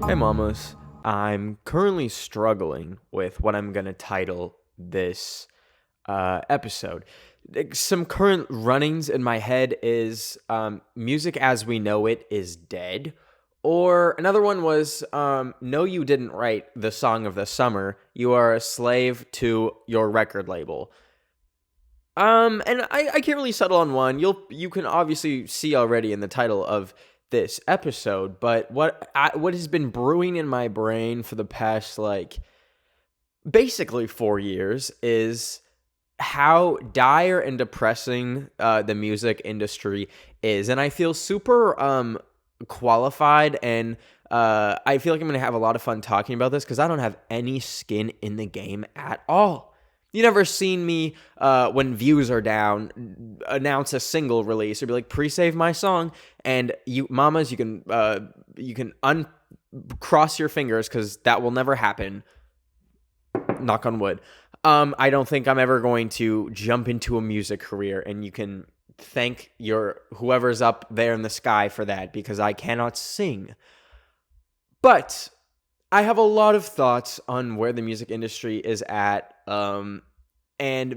Hey mamas, I'm currently struggling with what I'm gonna title this episode. Some current runnings in my head is music as we know it is dead. Or another one was no, you didn't write the song of the summer. You are a slave to your record label. And I can't really settle on one. You can obviously see already in the title of this episode, but what has been brewing in my brain for the past basically 4 years is how dire and depressing the music industry is, and I feel super qualified, and I feel like I'm gonna have a lot of fun talking about this because I don't have any skin in the game at all. You never seen me when views are down announce a single release or be like, pre-save my song, and you mamas, you can uncross your fingers because that will never happen. Knock on wood. I don't think I'm ever going to jump into a music career, and you can thank your whoever's up there in the sky for that because I cannot sing. But I have a lot of thoughts on where the music industry is at, and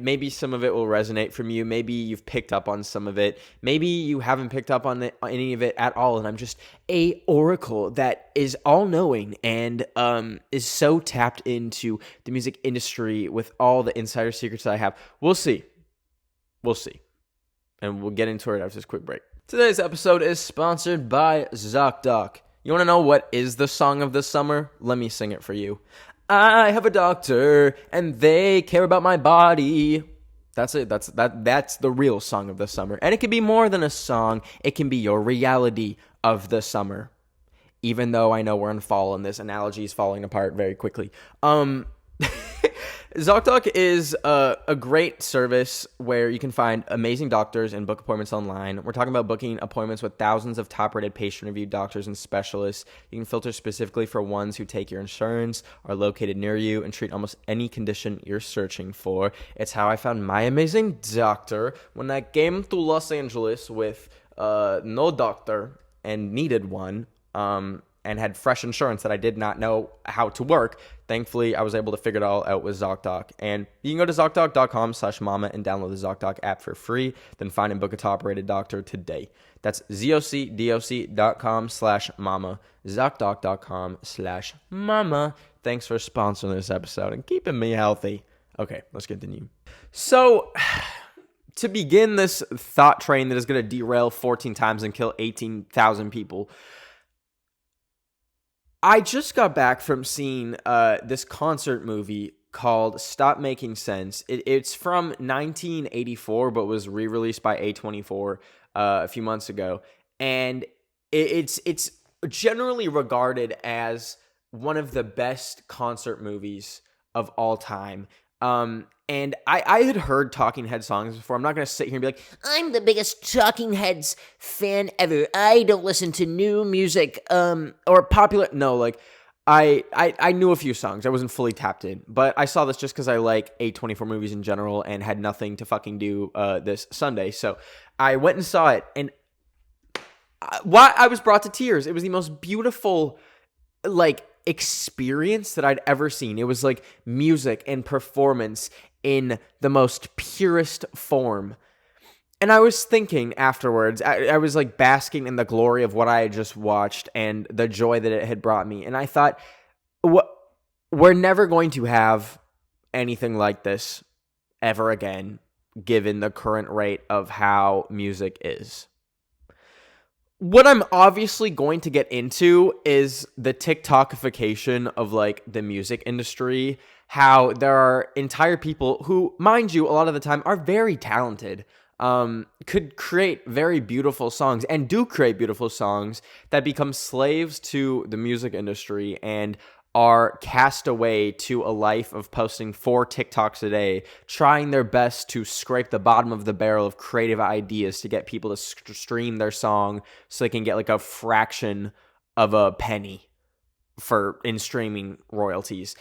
maybe some of it will resonate from you. Maybe you've picked up on some of it. Maybe you haven't picked up on any of it at all, and I'm just a oracle that is all-knowing and is so tapped into the music industry with all the insider secrets that I have. We'll see. And we'll get into it after this quick break. Today's episode is sponsored by ZocDoc. You want to know what is the song of the summer? Let me sing it for you. I have a doctor, and they care about my body. That's it. That's the real song of the summer. And it can be more than a song. It can be your reality of the summer. Even though I know we're in fall and this analogy is falling apart very quickly. ZocDoc is a great service where you can find amazing doctors and book appointments online. We're talking about booking appointments with thousands of top-rated patient-reviewed doctors and specialists. You can filter specifically for ones who take your insurance, are located near you, and treat almost any condition you're searching for. It's how I found my amazing doctor when I came to Los Angeles with no doctor and needed one. And had fresh insurance that I did not know how to work. Thankfully, I was able to figure it all out with ZocDoc. And you can go to ZocDoc.com/mama and download the ZocDoc app for free. Then find and book a top-rated doctor today. That's ZocDoc.com/mama. ZocDoc.com/mama. Thanks for sponsoring this episode and keeping me healthy. Okay, let's continue. So, to begin this thought train that is going to derail 14 times and kill 18,000 people, I just got back from seeing this concert movie called Stop Making Sense. It's from 1984, but was re-released by A24 a few months ago. And it's generally regarded as one of the best concert movies of all time. And I had heard Talking Heads songs before. I'm not going to sit here and be like, I'm the biggest Talking Heads fan ever. I don't listen to new music or popular. No, like I knew a few songs. I wasn't fully tapped in. But I saw this just because I like A24 movies in general and had nothing to fucking do this Sunday. So I went and saw it. And I was brought to tears. It was the most beautiful, experience that I'd ever seen. It was like music and performance in the most purest form. And I was thinking afterwards, I was like basking in the glory of what I had just watched and the joy that it had brought me. And I thought, we're never going to have anything like this ever again, given the current rate of how music is. What I'm obviously going to get into is the TikTokification of the music industry, how there are entire people who, mind you, a lot of the time are very talented, could create very beautiful songs and do create beautiful songs that become slaves to the music industry and are cast away to a life of posting 4 TikToks a day, trying their best to scrape the bottom of the barrel of creative ideas to get people to stream their song so they can get a fraction of a penny in streaming royalties.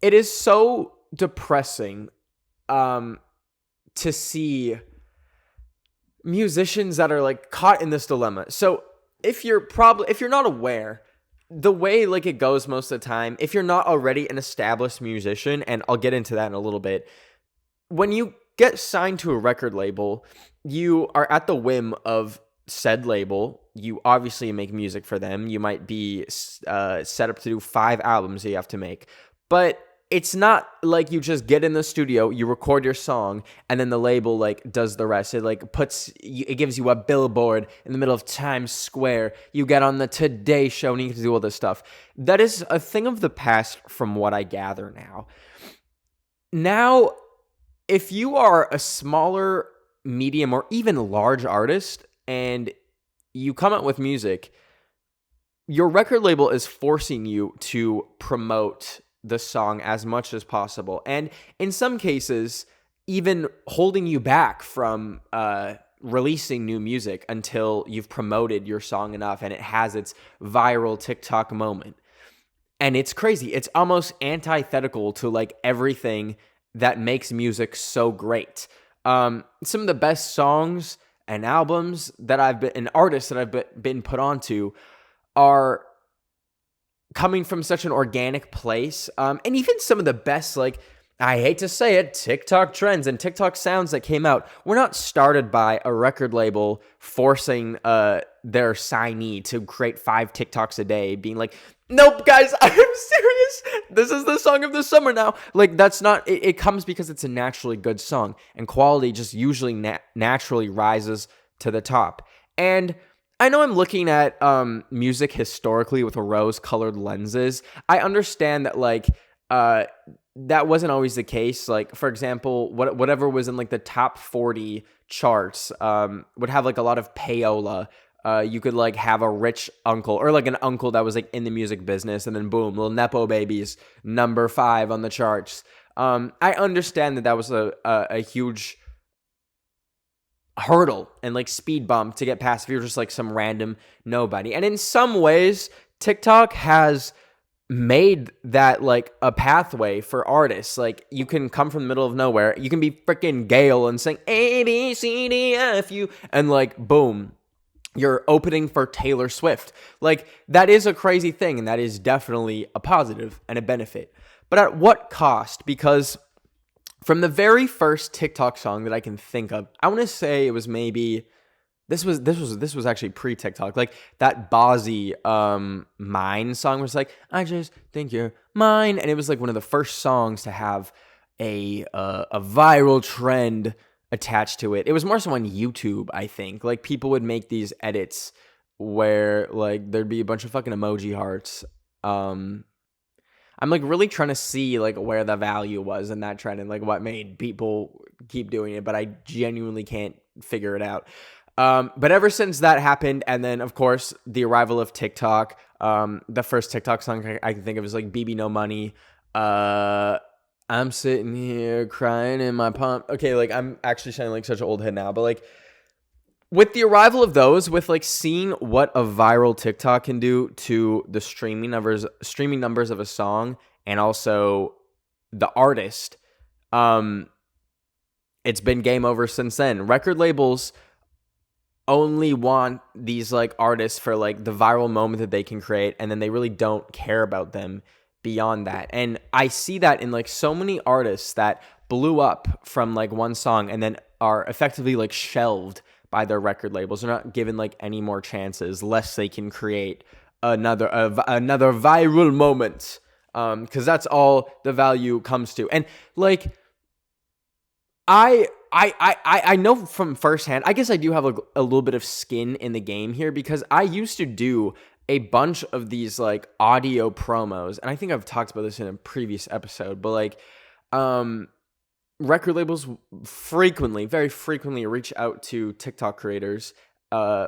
It is so depressing to see musicians that are caught in this dilemma. So if you're not aware, the way like it goes most of the time, if you're not already an established musician, and I'll get into that in a little bit, when you get signed to a record label, you are at the whim of said label. You obviously make music for them. You might be set up to do 5 albums that you have to make. But it's not like you just get in the studio, you record your song, and then the label like does the rest. It like it gives you a billboard in the middle of Times Square. You get on the Today Show and you get to do all this stuff. That is a thing of the past from what I gather now. Now, if you are a smaller, medium, or even large artist and you come out with music, your record label is forcing you to promote the song as much as possible. And in some cases, even holding you back from releasing new music until you've promoted your song enough and it has its viral TikTok moment. And it's crazy. It's almost antithetical to like everything that makes music so great. Some of the best songs and albums that and artists that I've been put onto are coming from such an organic place. And even some of the best, like, I hate to say it, TikTok trends and TikTok sounds that came out were not started by a record label forcing their signee to create 5 TikToks a day, being like, nope, guys, I'm serious. This is the song of the summer now. Like, that's not, it comes because it's a naturally good song, and quality just usually naturally rises to the top. And I know I'm looking at music historically with rose-colored lenses. I understand that, like, that wasn't always the case. Like, for example, whatever was in, like, the top 40 charts would have, like, a lot of payola. You could, like, have a rich uncle, or, like, an uncle that was, like, in the music business, and then, boom, little Nepo Babies, number 5 on the charts. I understand that was a huge hurdle and like speed bump to get past if you're just like some random nobody. And in some ways, TikTok has made that like a pathway for artists. Like, you can come from the middle of nowhere, you can be freaking Gale and sing A, B, C, D, F, U, and like, boom, you're opening for Taylor Swift. Like, that is a crazy thing, and that is definitely a positive and a benefit. But at what cost? Because from the very first TikTok song that I can think of, I want to say it was maybe this was actually pre-TikTok. Like, that Bozzy Mine song was like, I just think you're mine, and it was like one of the first songs to have a viral trend attached to it. It was more so on YouTube, I think. Like, people would make these edits where like there'd be a bunch of fucking emoji hearts. I'm like really trying to see like where the value was in that trend and like what made people keep doing it, but I genuinely can't figure it out. But ever since that happened, and then of course the arrival of TikTok, the first TikTok song I can think of is like BB No Money. I'm sitting here crying in my pump. Okay, like I'm actually sounding like such an old head now, but like with the arrival of those, with like seeing what a viral TikTok can do to the streaming numbers of a song, and also the artist, it's been game over since then. Record labels only want these like artists for like the viral moment that they can create, and then they really don't care about them beyond that. And I see that in like so many artists that blew up from like one song and then are effectively like shelved by their record labels. They're not given like any more chances lest they can create another viral moment, because that's all the value comes to. And like I know from firsthand, I guess I do have a little bit of skin in the game here, because I used to do a bunch of these like audio promos, and I think I've talked about this in a previous episode, but like record labels very frequently reach out to TikTok creators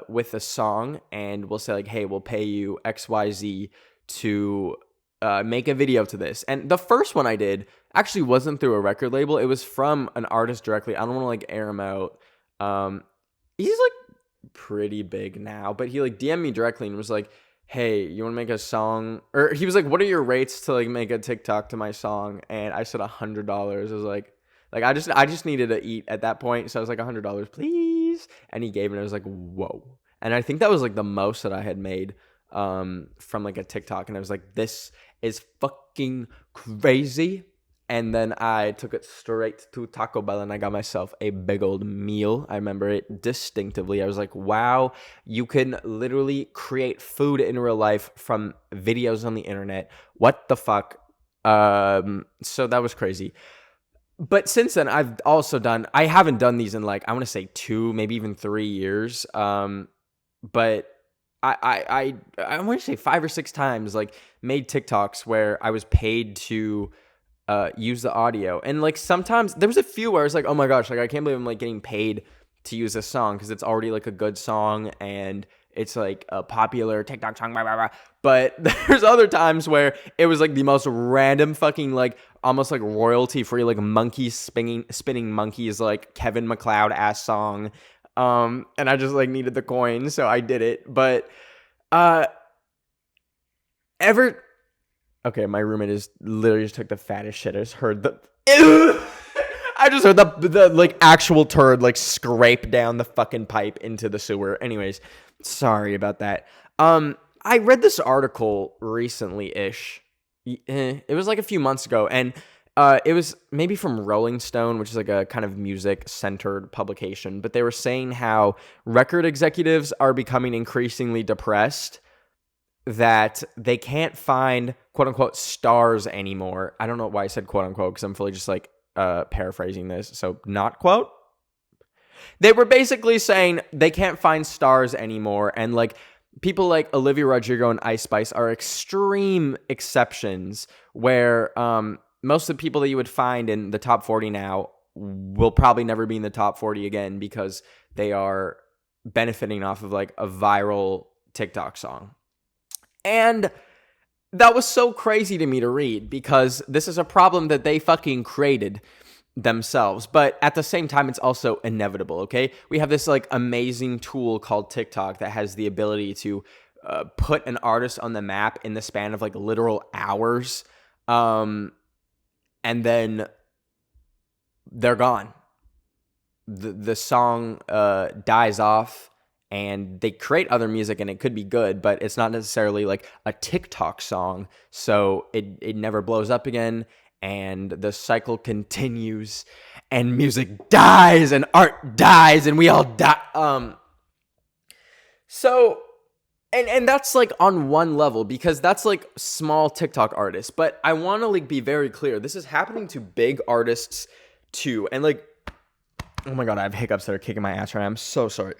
with a song, and will say like, hey, we'll pay you XYZ to make a video to this. And the first one I did actually wasn't through a record label. It was from an artist directly. I don't want to like air him out. He's like pretty big now, but he like DM'd me directly and was like, hey, you want to make a song? Or he was like, what are your rates to like make a TikTok to my song? And I said $100. I was like I just needed to eat at that point. So I was like, $100, please. And he gave it. And I was like, whoa. And I think that was like the most that I had made from like a TikTok. And I was like, this is fucking crazy. And then I took it straight to Taco Bell and I got myself a big old meal. I remember it distinctively. I was like, wow, you can literally create food in real life from videos on the internet. What the fuck? So that was crazy. But since then, I haven't done these in like, I want to say 2, maybe even 3 years. But I want to say 5 or 6 times, like, made TikToks where I was paid to use the audio. And like sometimes there was a few where I was like, oh my gosh, like I can't believe I'm like getting paid to use this song because it's already like a good song and it's like a popular TikTok song, blah, blah, blah. But there's other times where it was like the most random fucking like almost like royalty free like monkey spinning monkeys like Kevin MacLeod ass song. And I just like needed the coin, so I did it. But ever okay, my roommate is literally just took the fattest shit. I just heard the I just heard the like actual turd like scrape down the fucking pipe into the sewer. Anyways, sorry about that. I read this article recently-ish. It was like a few months ago, and it was maybe from Rolling Stone, which is like a kind of music-centered publication. But they were saying how record executives are becoming increasingly depressed that they can't find quote-unquote stars anymore. I don't know why I said quote-unquote because I'm fully just like paraphrasing this. So not quote. They were basically saying they can't find stars anymore, and like people like Olivia Rodrigo and Ice Spice are extreme exceptions where most of the people that you would find in the top 40 now will probably never be in the top 40 again because they are benefiting off of like a viral TikTok song. And that was so crazy to me to read because this is a problem that they fucking created themselves. But at the same time, it's also inevitable, okay? We have this like amazing tool called TikTok that has the ability to put an artist on the map in the span of like literal hours. And then they're gone. The song dies off. And they create other music and it could be good, but it's not necessarily like a TikTok song. So it never blows up again and the cycle continues and music dies and art dies and we all die. So, and that's like on one level because that's like small TikTok artists. But I want to like be very clear. This is happening to big artists too. And like, oh my God, I have hiccups that are kicking my ass right now. I'm so sorry.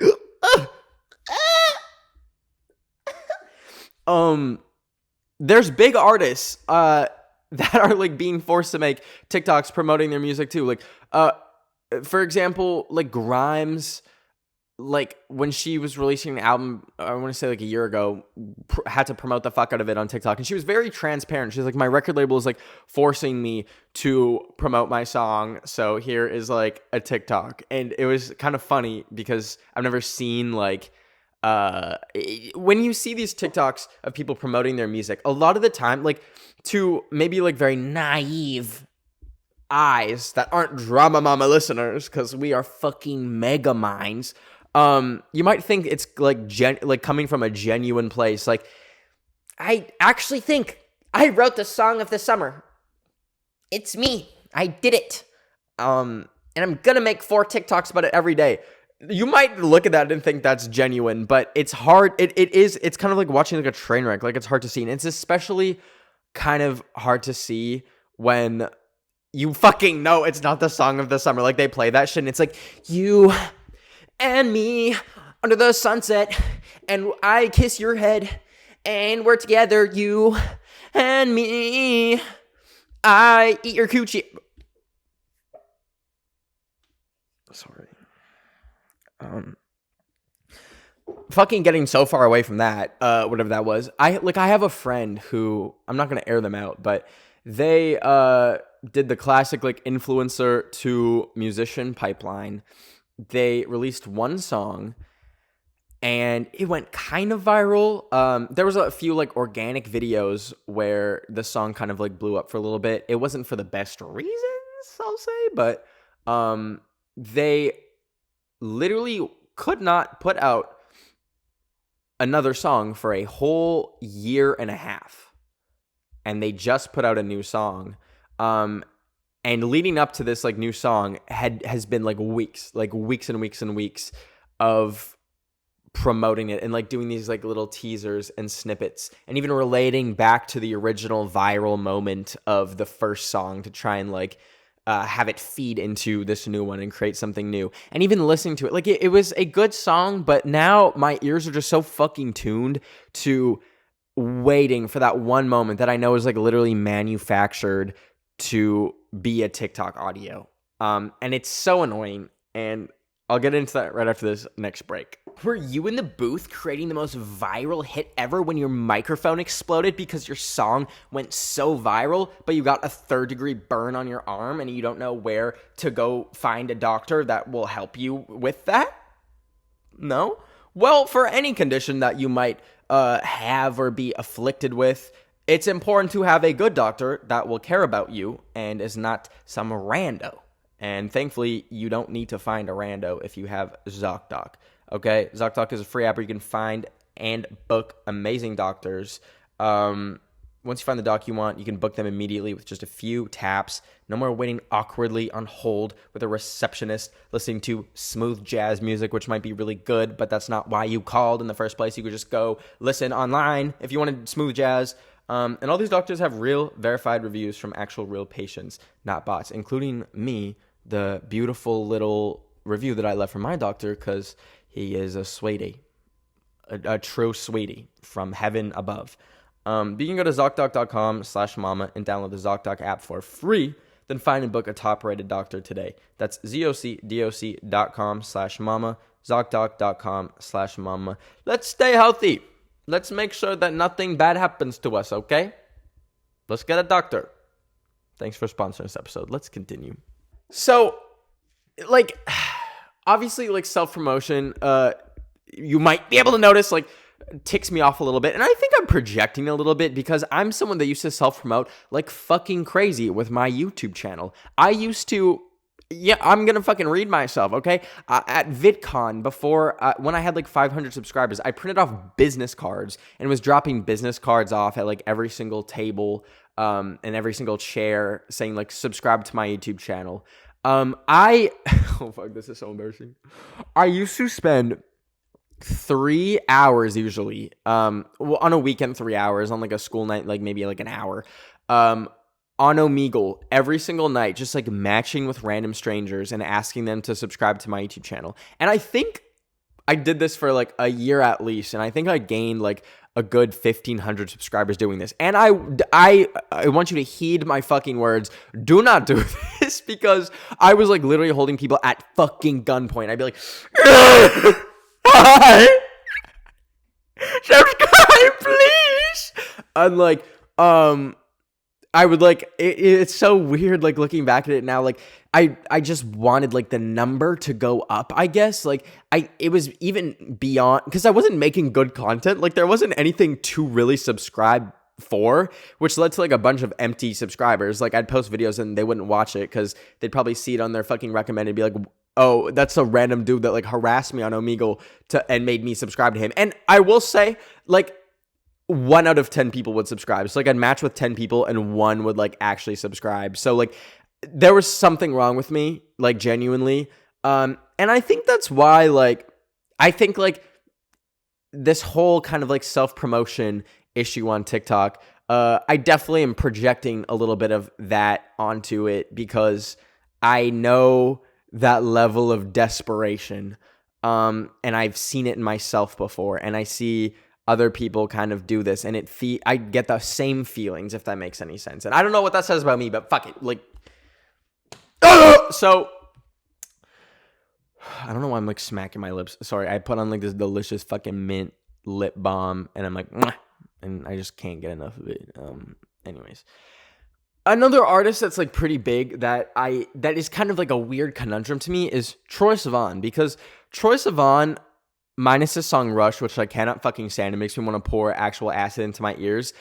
There's big artists that are like being forced to make TikToks promoting their music too. Like for example, like Grimes, like when she was releasing an album, I want to say like a year ago, had to promote the fuck out of it on TikTok, and she was very transparent. She's like, my record label is like forcing me to promote my song, so here is like a TikTok. And it was kind of funny because I've never seen like when you see these TikToks of people promoting their music, a lot of the time, like to maybe like very naive eyes that aren't drama mama listeners, because we are fucking mega minds, you might think it's like like coming from a genuine place. Like, I actually think I wrote the song of the summer. It's me. I did it. And I'm gonna make 4 TikToks about it every day. You might look at that and think that's genuine, but it's hard. It's kind of like watching like a train wreck. Like, it's hard to see. And it's especially kind of hard to see when you fucking know it's not the song of the summer. Like, they play that shit and it's like, you and me under the sunset, and I kiss your head, and we're together, you and me. I eat your coochie. Sorry. Fucking getting so far away from that, whatever that was. I have a friend who, I'm not going to air them out, but they did the classic like influencer to musician pipeline. They released one song and it went kind of viral. There was a few like organic videos where the song kind of like blew up for a little bit. It wasn't for the best reasons, I'll say, but they literally could not put out another song for a whole year and a half. And they just put out a new song. And leading up to this like new song has been like weeks and weeks and weeks of promoting it and like doing these like little teasers and snippets and even relating back to the original viral moment of the first song to try and like have it feed into this new one and create something new. And even listening to it, like it was a good song, but now my ears are just so fucking tuned to waiting for that one moment that I know is like literally manufactured to be a TikTok audio. And it's so annoying. And I'll get into that right after this next break. Were you in the booth creating the most viral hit ever when your microphone exploded because your song went so viral, but you got a 3rd-degree burn on your arm and you don't know where to go find a doctor that will help you with that? No? Well, for any condition that you might have or be afflicted with, it's important to have a good doctor that will care about you and is not some rando. And thankfully, you don't need to find a rando if you have ZocDoc. Okay, ZocDoc is a free app where you can find and book amazing doctors. Once you find the doc you want, you can book them immediately with just a few taps. No more waiting awkwardly on hold with a receptionist listening to smooth jazz music, which might be really good, but that's not why you called in the first place. You could just go listen online if you wanted smooth jazz. And all these doctors have real, verified reviews from actual real patients, not bots, including me, the beautiful little review that I left from my doctor because he is a sweetie, a true sweetie from heaven above. You can go to ZocDoc.com/mama and download the ZocDoc app for free. Then find and book a top-rated doctor today. That's ZocDoc.com/mama, ZocDoc.com/mama. Let's stay healthy. Let's make sure that nothing bad happens to us, okay? Let's get a doctor. Thanks for sponsoring this episode. Let's continue. So, like, obviously, like, self-promotion, you might be able to notice, like, ticks me off a little bit. And I think I'm projecting a little bit because I'm someone that used to self-promote like fucking crazy with my YouTube channel. I used to... Yeah, I'm going to fucking read myself, okay? At VidCon, before, when I had like 500 subscribers, I printed off business cards and was dropping business cards off at like every single table and every single chair saying like, subscribe to my YouTube channel. Oh fuck, this is so embarrassing. I used to spend 3 hours usually, on a weekend, 3 hours, on like a school night, like maybe like an hour, on Omegle every single night, just like matching with random strangers and asking them to subscribe to my YouTube channel. And I think I did this for like a year at least. And I think I gained like a good 1,500 subscribers doing this. And I want you to heed my fucking words. Do not do this because I was like literally holding people at fucking gunpoint. I'd be like, hi, subscribe, please. And like, I would like, it's so weird, like looking back at it now, like I just wanted like the number to go up, I guess. Like it was even beyond, because I wasn't making good content. Like there wasn't anything to really subscribe for, which led to like a bunch of empty subscribers. Like I'd post videos and they wouldn't watch it because they'd probably see it on their fucking recommended and be like, oh, that's a random dude that like harassed me on Omegle and made me subscribe to him. And I will say, like, 1 out of 10 people would subscribe. So like I'd match with 10 people and 1 would like actually subscribe. So like there was something wrong with me, like genuinely. And I think that's why, like, I think like this whole kind of like self-promotion issue on TikTok, I definitely am projecting a little bit of that onto it because I know that level of desperation. And I've seen it in myself before, and I see other people kind of do this, and I get the same feelings, if that makes any sense. And I don't know what that says about me, but fuck it. Like, so I don't know why I'm like smacking my lips. Sorry, I put on like this delicious fucking mint lip balm, and I'm like, mwah, and I just can't get enough of it. Anyways, another artist that's like pretty big that is kind of like a weird conundrum to me is Troye Sivan, because Troye Sivan, minus his song Rush, which I cannot fucking stand, it makes me want to pour actual acid into my ears,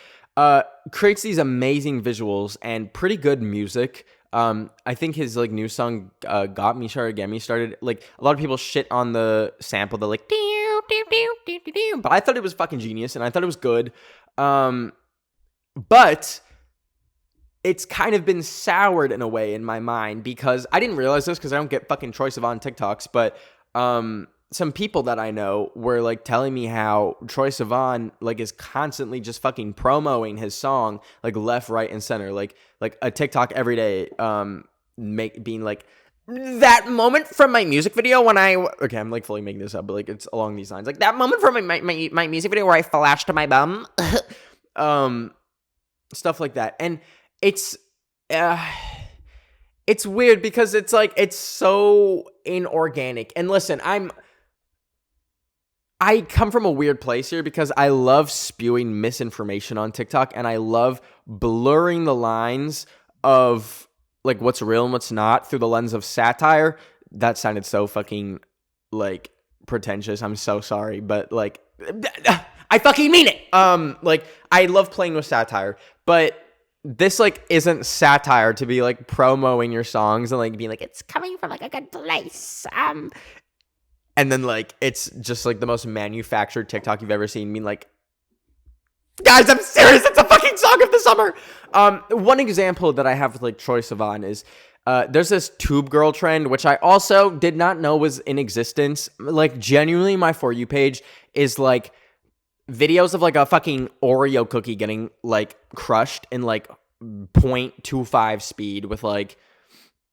creates these amazing visuals and pretty good music. I think his like new song, Get Me Started, like a lot of people shit on the sample, the like, But I thought it was fucking genius, and I thought it was good. But it's kind of been soured in a way in my mind, because I didn't realize this because I don't get fucking Troye Sivan TikToks, but some people that I know were like telling me how Troye Sivan like is constantly just fucking promoting his song like left, right, and center, like a TikTok every day, being like, that moment from my music video when I'm like fully making this up, but like it's along these lines, like that moment from my music video where I flashed to my bum, stuff like that. And it's weird because it's like, it's so inorganic. And listen, I come from a weird place here because I love spewing misinformation on TikTok, and I love blurring the lines of like what's real and what's not through the lens of satire. That sounded so fucking like pretentious. I'm so sorry, but like I fucking mean it. Like I love playing with satire, but this like isn't satire to be like promoting your songs and like being like it's coming from like a good place. And then like it's just like the most manufactured TikTok you've ever seen. I mean, like, guys, I'm serious. It's a fucking song of the summer. One example that I have with like Troye Sivan is there's this tube girl trend, which I also did not know was in existence. Like genuinely, my For You page is like videos of like a fucking Oreo cookie getting like crushed in like 0.25 speed with like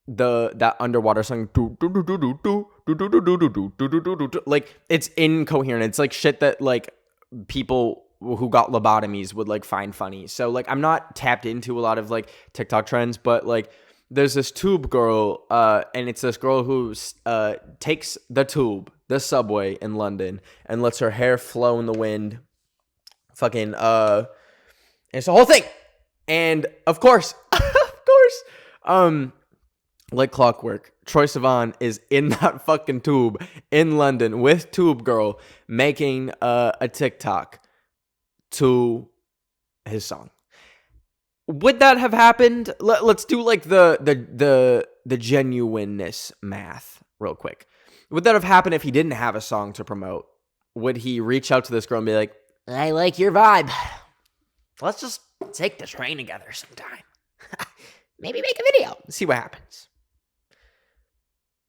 that underwater song, like it's incoherent. It's like shit that like people who got lobotomies would like find funny. So like I'm not tapped into a lot of like TikTok trends, but like there's this tube girl, and it's this girl who takes the subway in London, and lets her hair flow in the wind. Fucking it's the whole thing. And of course, like clockwork, Troye Sivan is in that fucking tube in London with Tube Girl making a TikTok to his song. Would that have happened? Let's do like the genuineness math real quick. Would that have happened if he didn't have a song to promote? Would he reach out to this girl and be like, I like your vibe. Let's just take the train together sometime. Maybe make a video. See what happens.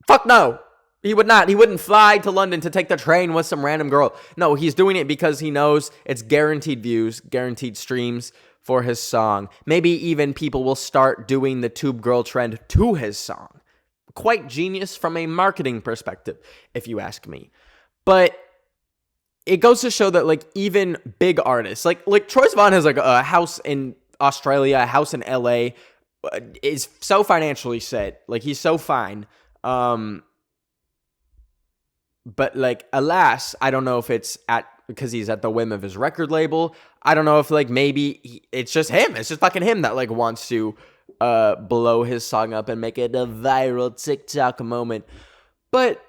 Fuck no. He would not. He wouldn't fly to London to take the train with some random girl. No, he's doing it because he knows it's guaranteed views, guaranteed streams for his song. Maybe even people will start doing the tube girl trend to his song. Quite genius from a marketing perspective, if you ask me. But it goes to show that like even big artists, like Troye Sivan has like a house in Australia, a house in LA, is so financially set. Like he's so fine. But like, alas, I don't know if it's because he's at the whim of his record label. I don't know if like maybe it's just him. It's just fucking him that like wants to blow his song up and make it a viral TikTok moment. But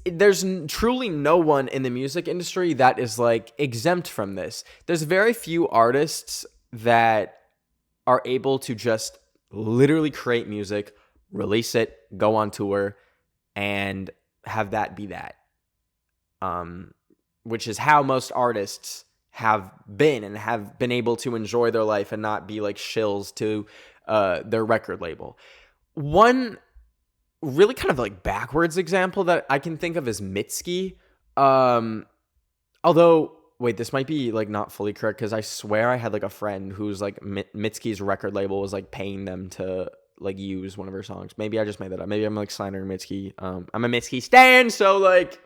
there's truly no one in the music industry that is like exempt from this. There's very few artists that are able to just literally create music, release it, go on tour, and have that be that. Which is how most artists have been able to enjoy their life and not be like shills to their record label. One really kind of like backwards example that I can think of is Mitski. Although, wait, this might be like not fully correct because I swear I had like a friend who's like Mitski's record label was like paying them to like use one of her songs. Maybe I just made that up. Maybe I'm like slandering Mitski. I'm a Mitski stan, so like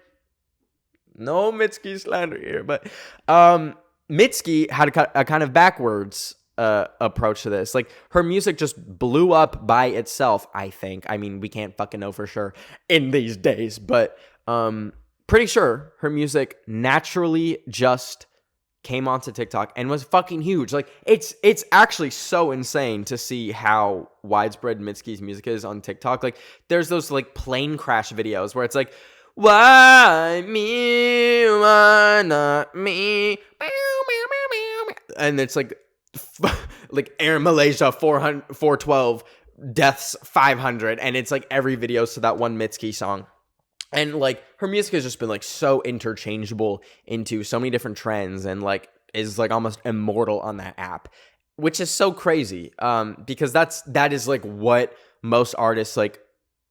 no Mitski slander here. But Mitski had a kind of backwards approach to this. Like her music just blew up by itself, I think. I mean, we can't fucking know for sure in these days, but pretty sure her music naturally just came onto TikTok and was fucking huge. Like it's actually so insane to see how widespread Mitski's music is on TikTok. Like there's those like plane crash videos where it's like, why me, why not me? And it's like like Air Malaysia 412, deaths 500, and it's like every video's to that one Mitski song. And like her music has just been like so interchangeable into so many different trends, and like is like almost immortal on that app, which is so crazy. Because that is like what most artists like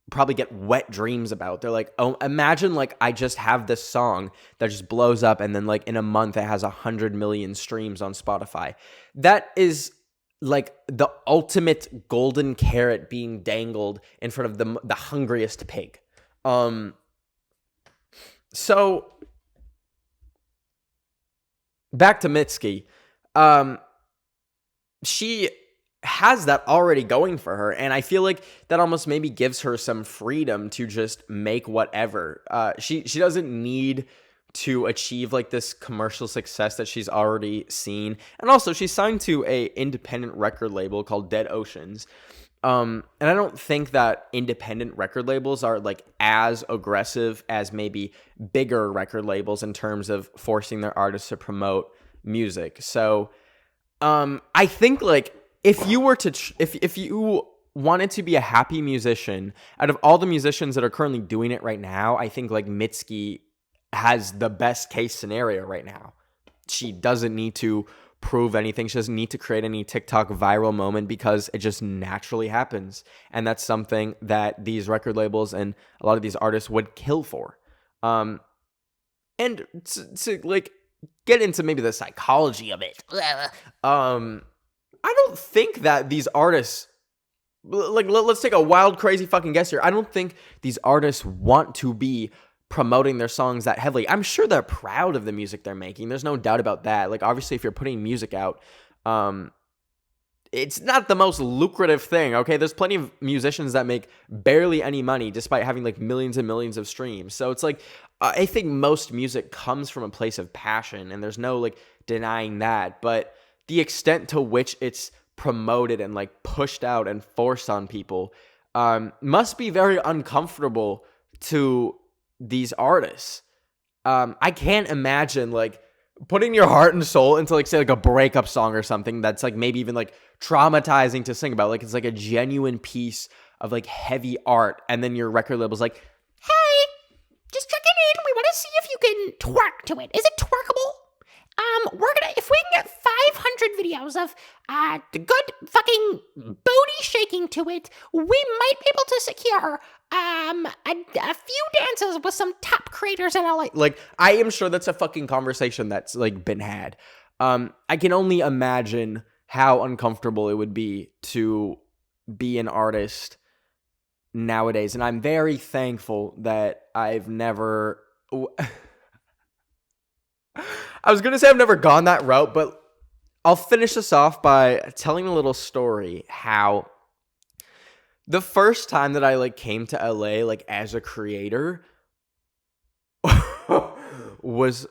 probably get wet dreams about. They're like, oh, imagine like I just have this song that just blows up, and then like in a month it has 100 million streams on Spotify. That is like the ultimate golden carrot being dangled in front of the hungriest pig. So back to Mitski. She has that already going for her, and I feel like that almost maybe gives her some freedom to just make whatever. She doesn't need to achieve like this commercial success that she's already seen, and also she's signed to a independent record label called Dead Oceans. And I don't think that independent record labels are like as aggressive as maybe bigger record labels in terms of forcing their artists to promote music. So, I think like if you were to, if you wanted to be a happy musician, out of all the musicians that are currently doing it right now, I think like Mitski has the best case scenario right now. She doesn't need to prove anything. She doesn't need to create any TikTok viral moment because it just naturally happens. And that's something that these record labels and a lot of these artists would kill for. And to like get into maybe the psychology of it, I don't think that these artists, like, let's take a wild, crazy fucking guess here. I don't think these artists want to be promoting their songs that heavily. I'm sure they're proud of the music they're making. There's no doubt about that. Like, obviously, if you're putting music out, it's not the most lucrative thing, okay? There's plenty of musicians that make barely any money despite having, like, millions and millions of streams. So it's like, I think most music comes from a place of passion, and there's no, like, denying that. But the extent to which it's promoted and, like, pushed out and forced on people must be very uncomfortable to these artists. I can't imagine like putting your heart and soul into like say like a breakup song or something that's like maybe even like traumatizing to sing about. Like it's like a genuine piece of like heavy art, and then your record label's like, hey, just checking in. We want to see if you can twerk to it. Is it twerkable? If we can get 500 videos of the good fucking booty shaking to it, we might be able to secure a few dances with some top creators in LA. Like, I am sure that's a fucking conversation that's like been had. I can only imagine how uncomfortable it would be to be an artist nowadays, and I'm very thankful that I've never. I was going to say I've never gone that route, but I'll finish this off by telling a little story how the first time that I like came to LA like as a creator was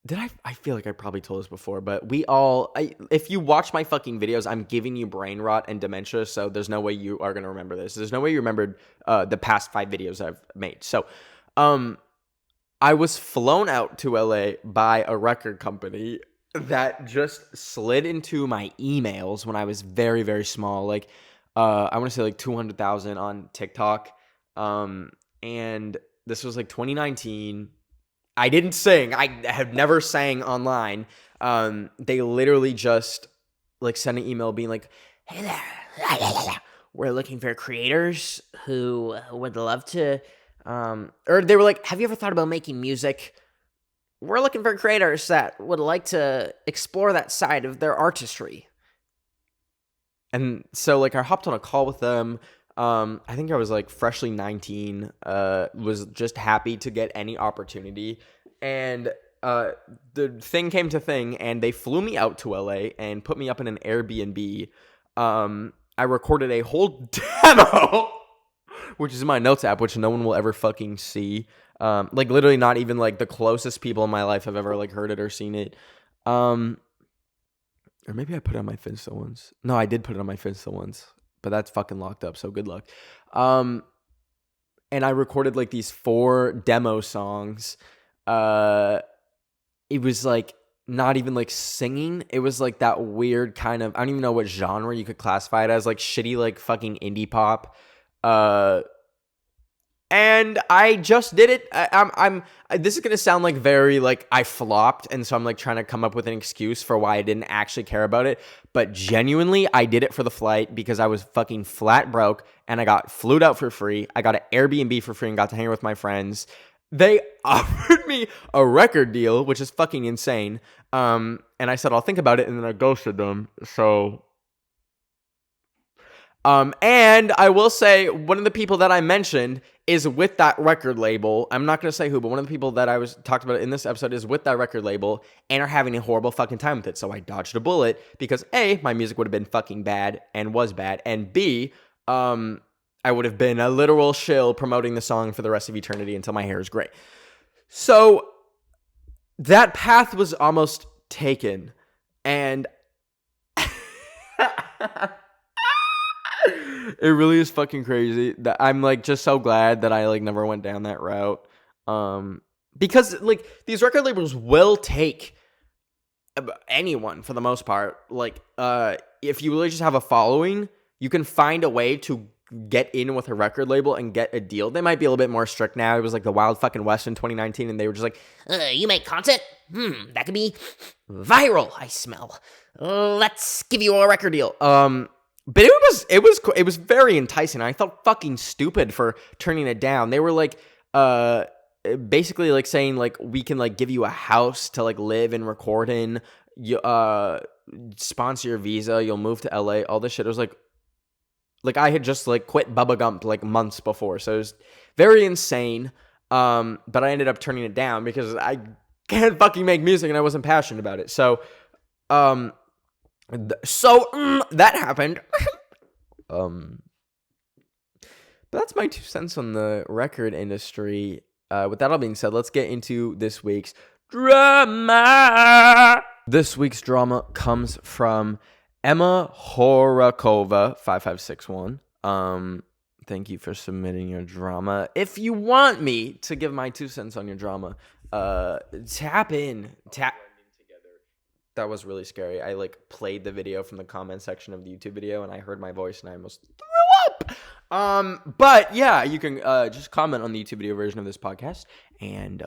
I feel like I probably told this before, but if you watch my fucking videos, I'm giving you brain rot and dementia, so there's no way you are going to remember this. There's no way you remembered the past 5 videos I've made. So, I was flown out to LA by a record company that just slid into my emails when I was very, very small. Like, I want to say like 200,000 on TikTok. And this was like 2019. I didn't sing. I have never sang online. They literally just like sent an email being like, hey there, we're looking for creators who would love to, or they were like, have you ever thought about making music? We're looking for creators that would like to explore that side of their artistry. And so like I hopped on a call with them. I think I was like freshly 19, was just happy to get any opportunity. And the thing came to thing, and they flew me out to LA and put me up in an Airbnb. I recorded a whole demo, which is in my notes app, which no one will ever fucking see. Like literally not even like the closest people in my life have ever like heard it or seen it. Or maybe I put it on my Finsta once. No, I did put it on my Finsta once, but that's fucking locked up, so good luck. And I recorded like these 4 demo songs. It was like not even like singing. It was like that weird kind of, I don't even know what genre you could classify it as, like shitty like fucking indie pop. And I just did it. This is gonna sound like very like I flopped, and so I'm like trying to come up with an excuse for why I didn't actually care about it. But genuinely, I did it for the flight because I was fucking flat broke, and I got flued out for free. I got an Airbnb for free and got to hang out with my friends. They offered me a record deal, which is fucking insane. And I said I'll think about it, and then I ghosted them. So. And I will say one of the people that I mentioned is with that record label. I'm not going to say who, but one of the people that I was talked about in this episode is with that record label and are having a horrible fucking time with it. So I dodged a bullet because A, my music would have been fucking bad and was bad. And B, I would have been a literal shill promoting the song for the rest of eternity until my hair is gray. So that path was almost taken. And it really is fucking crazy that I'm like just so glad that I like never went down that route. Because like these record labels will take anyone for the most part. Like if you really just have a following, you can find a way to get in with a record label and get a deal. They might be a little bit more strict now. It was like the Wild fucking West in 2019 and they were just like, you make content? That could be viral, I smell. Let's give you a record deal. But it was very enticing. I felt fucking stupid for turning it down. They were like, basically like saying like we can like give you a house to like live and record in. You sponsor your visa. You'll move to LA. All this shit. It was like I had just like quit Bubba Gump like months before, so it was very insane. But I ended up turning it down because I can't fucking make music and I wasn't passionate about it. So, that happened. But that's my 2 cents on the record industry. With that all being said, let's get into this week's drama. This week's drama comes from Emma Horakova 5561. Thank you for submitting your drama. If you want me to give my 2 cents on your drama, tap in. That was really scary. I like played the video from the comment section of the YouTube video and I heard my voice and I almost threw up. But yeah, you can just comment on the YouTube video version of this podcast and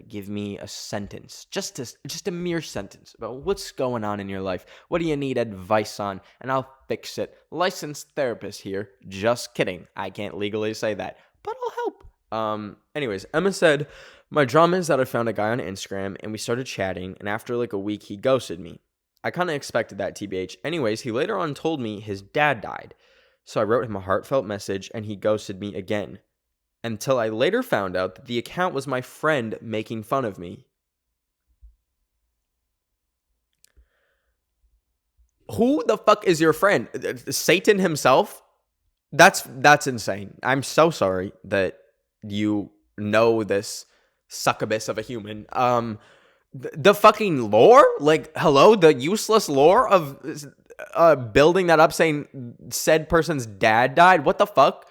give me a sentence, just a mere sentence about what's going on in your life. What do you need advice on? And I'll fix it. Licensed therapist here. Just kidding. I can't legally say that, but I'll help. Anyways, Emma said, my drama is that I found a guy on Instagram and we started chatting, and after like a week, he ghosted me. I kind of expected that, TBH. Anyways, he later on told me his dad died. So I wrote him a heartfelt message and he ghosted me again. Until I later found out that the account was my friend making fun of me. Who the fuck is your friend? Satan himself? That's insane. I'm so sorry that you know this succubus of a human. The fucking lore? Like, hello? The useless lore of building that up saying said person's dad died? What the fuck?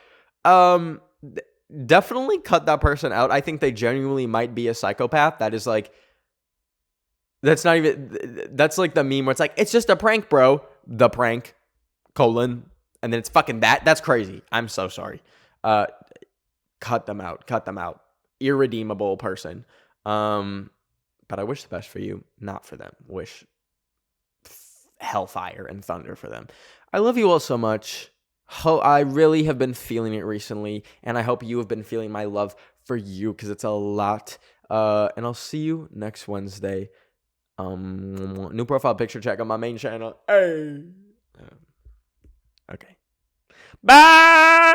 Definitely cut that person out. I think they genuinely might be a psychopath. That is like, that's not even, that's like the meme where it's like, it's just a prank, bro. The prank, colon, and then it's fucking that. That's crazy. I'm so sorry. Cut them out. Irredeemable person. But I wish the best for you, not for them. Wish hellfire and thunder for them. I love you all so much. I really have been feeling it recently, and I hope you have been feeling my love for you, because it's a lot. And I'll see you next Wednesday. New profile picture check on my main channel. Hey. Okay. Bye!